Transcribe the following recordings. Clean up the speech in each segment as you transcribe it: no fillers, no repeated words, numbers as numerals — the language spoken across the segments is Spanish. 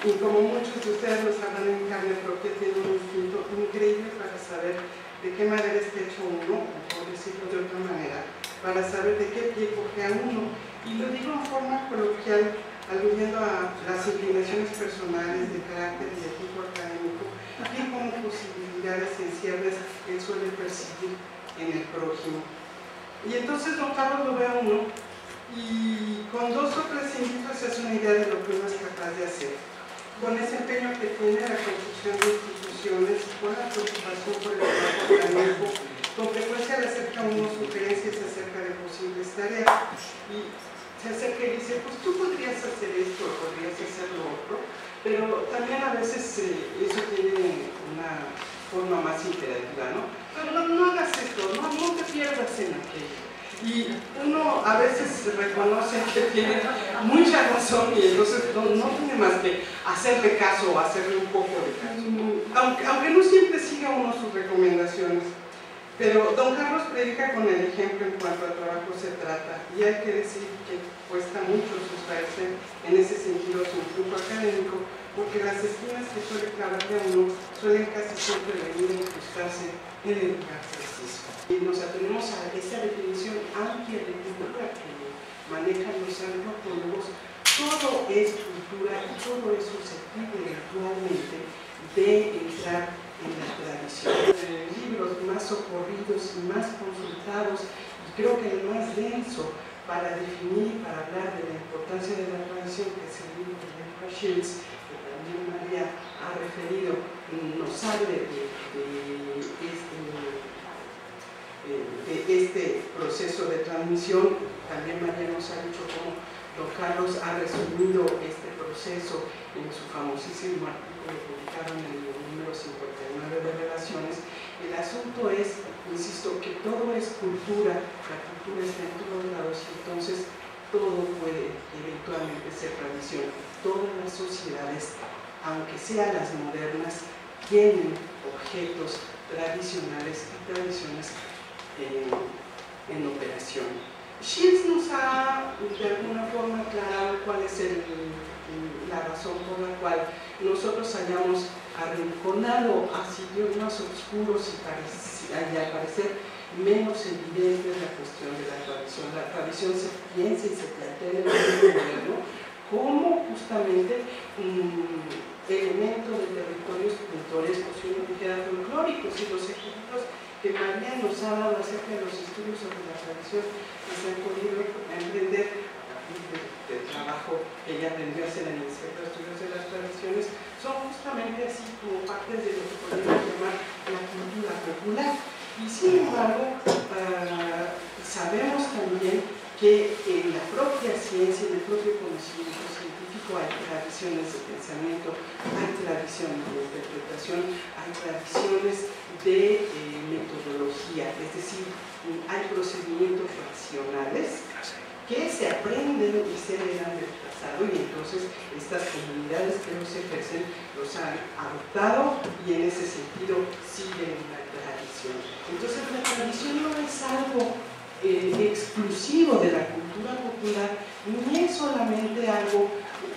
Y como muchos de ustedes lo sabrán en carne propia, tiene un instinto increíble para saber de qué madera está hecho uno, por decirlo de otra manera, para saber de qué pie cojea uno. Y lo digo en forma coloquial, aludiendo a las inclinaciones personales de carácter y de tipo académico, y como posibilidades esenciales que él suele percibir en el prójimo. Y entonces don Carlos lo ve a uno y con 2 o 3 indicios se hace una idea de lo que uno es capaz de hacer. Con ese empeño que tiene la construcción de instituciones, con la preocupación por el trabajo académico, con frecuencia le acerca a uno sugerencias acerca de posibles tareas. Y se acerca y dice, pues tú podrías hacer esto, podrías hacer lo otro, pero también a veces eso tiene una forma más imperativa, ¿no? Pero no hagas esto, no te pierdas en aquello. Y uno a veces reconoce que tiene mucha razón y entonces no tiene más que hacerle caso o hacerle un poco de caso. Aunque no siempre siga uno sus recomendaciones. Pero don Carlos predica con el ejemplo en cuanto al trabajo se trata, y hay que decir que cuesta mucho sustraerse en ese sentido su influjo académico, porque las esquinas que suele clavarle a uno suelen casi siempre venir a incrustarse en el lugar preciso. Y nos atenemos a esa definición amplia de cultura que manejan los antropólogos. Todo es cultura y todo es susceptible actualmente de entrar en la tradición. Libros más socorridos y más consultados, y creo que el más denso para definir y para hablar de la importancia de la tradición, que es el libro de Edward Shields, que también María ha referido, nos habla de este proceso de transmisión. También María nos ha dicho cómo don Carlos ha resumido este proceso en su famosísimo artículo publicado en el número 59 de Relaciones. El asunto es, insisto, que todo es cultura, la cultura está en todos lados y entonces todo puede eventualmente ser tradición. Todas las sociedades, aunque sean las modernas, tienen objetos tradicionales y tradiciones en operación. Shields nos ha de alguna forma aclarado cuál es la razón por la cual nosotros hayamos arrinconado a sitios más oscuros y al parecer menos evidente la cuestión de la tradición. La tradición se piensa y se plantea en el mundo moderno como justamente un elemento de territorios pintorescos y uno dijera folclóricos, y los ejemplos que María nos ha dado acerca de los estudios sobre la tradición que se han podido emprender a partir del trabajo que ella aprendió a hacer en el Centro de Estudios de las Tradiciones, son justamente así como partes de lo que podemos llamar la cultura popular. Y sin embargo, sabemos también que en la propia ciencia, en el propio conocimiento científico, hay tradiciones de pensamiento, hay tradiciones de interpretación, hay tradiciones de metodología, es decir, hay procedimientos racionales que se aprenden y se heredan del pasado, y entonces estas comunidades que los ejercen los han adoptado y en ese sentido siguen una tradición. Entonces la tradición no es algo exclusivo de la cultura popular, ni es solamente algo,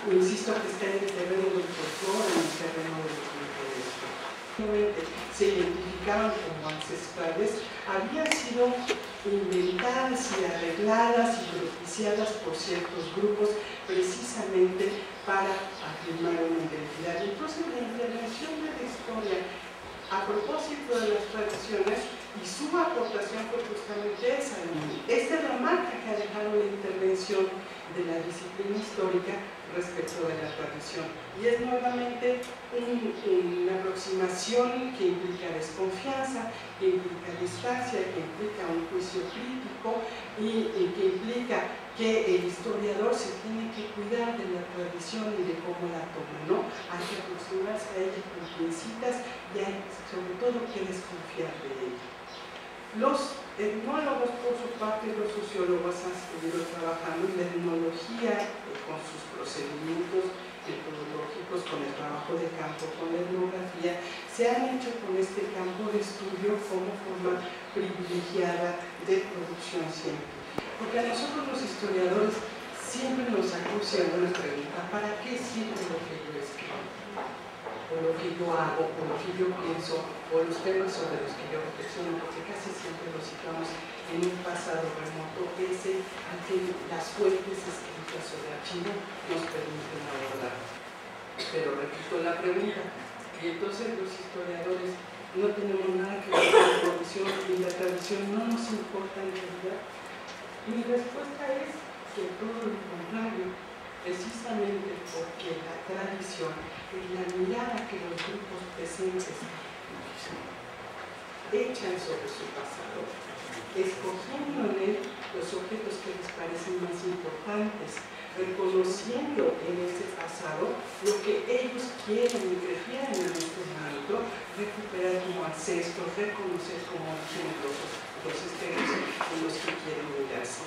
insisto, que está en el terreno del folclore, en el terreno del pintoresco. Se identificaban como ancestrales, habían sido inventadas y arregladas y propiciadas por ciertos grupos precisamente para afirmar una identidad. Entonces la intervención de la historia a propósito de las tradiciones y su aportación fue justamente esa. Esta es la marca que ha dejado la intervención de la disciplina histórica respecto de la tradición, y es nuevamente una aproximación que implica desconfianza, que implica distancia, que implica un juicio crítico y que implica que el historiador se tiene que cuidar de la tradición y de cómo la toma, ¿no? Hay que aproximarse a ella con pincitas y hay sobre todo que desconfiar de ella. Los etnólogos, por su parte, los sociólogos han seguido trabajando en la etnología con sus procedimientos metodológicos, con el trabajo de campo, con la etnografía. Se han hecho con este campo de estudio como forma privilegiada de producción científica. Porque a nosotros los historiadores siempre nos acusan haciendo una pregunta: ¿para qué sirve lo que yo escribo? O lo que yo hago, o lo que yo pienso, o los temas sobre los que yo reflexiono, porque casi siempre los situamos en un pasado remoto, ese al que las fuentes escritas o de archivo nos permiten abordar. Pero repito la pregunta, y entonces los historiadores no tenemos nada que ver con la tradición, y la tradición no nos importa en realidad. Y mi respuesta es que todo lo contrario, precisamente porque la tradición es la mirada que los grupos presentes echan sobre su pasado, escogiendo en él los objetos que les parecen más importantes, reconociendo en ese pasado lo que ellos quieren y prefieren en este momento, recuperar como ancestros, reconocer como ejemplos los estereos en los que quieren mirarse.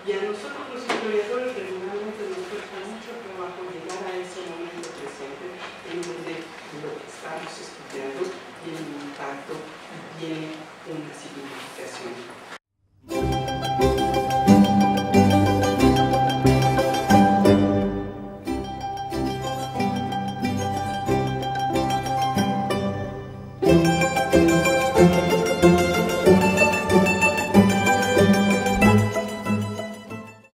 Y a nosotros los historiadores regularmente nos cuesta mucho trabajo llegar a ese momento presente en donde lo que estamos estudiando tiene un impacto y tiene una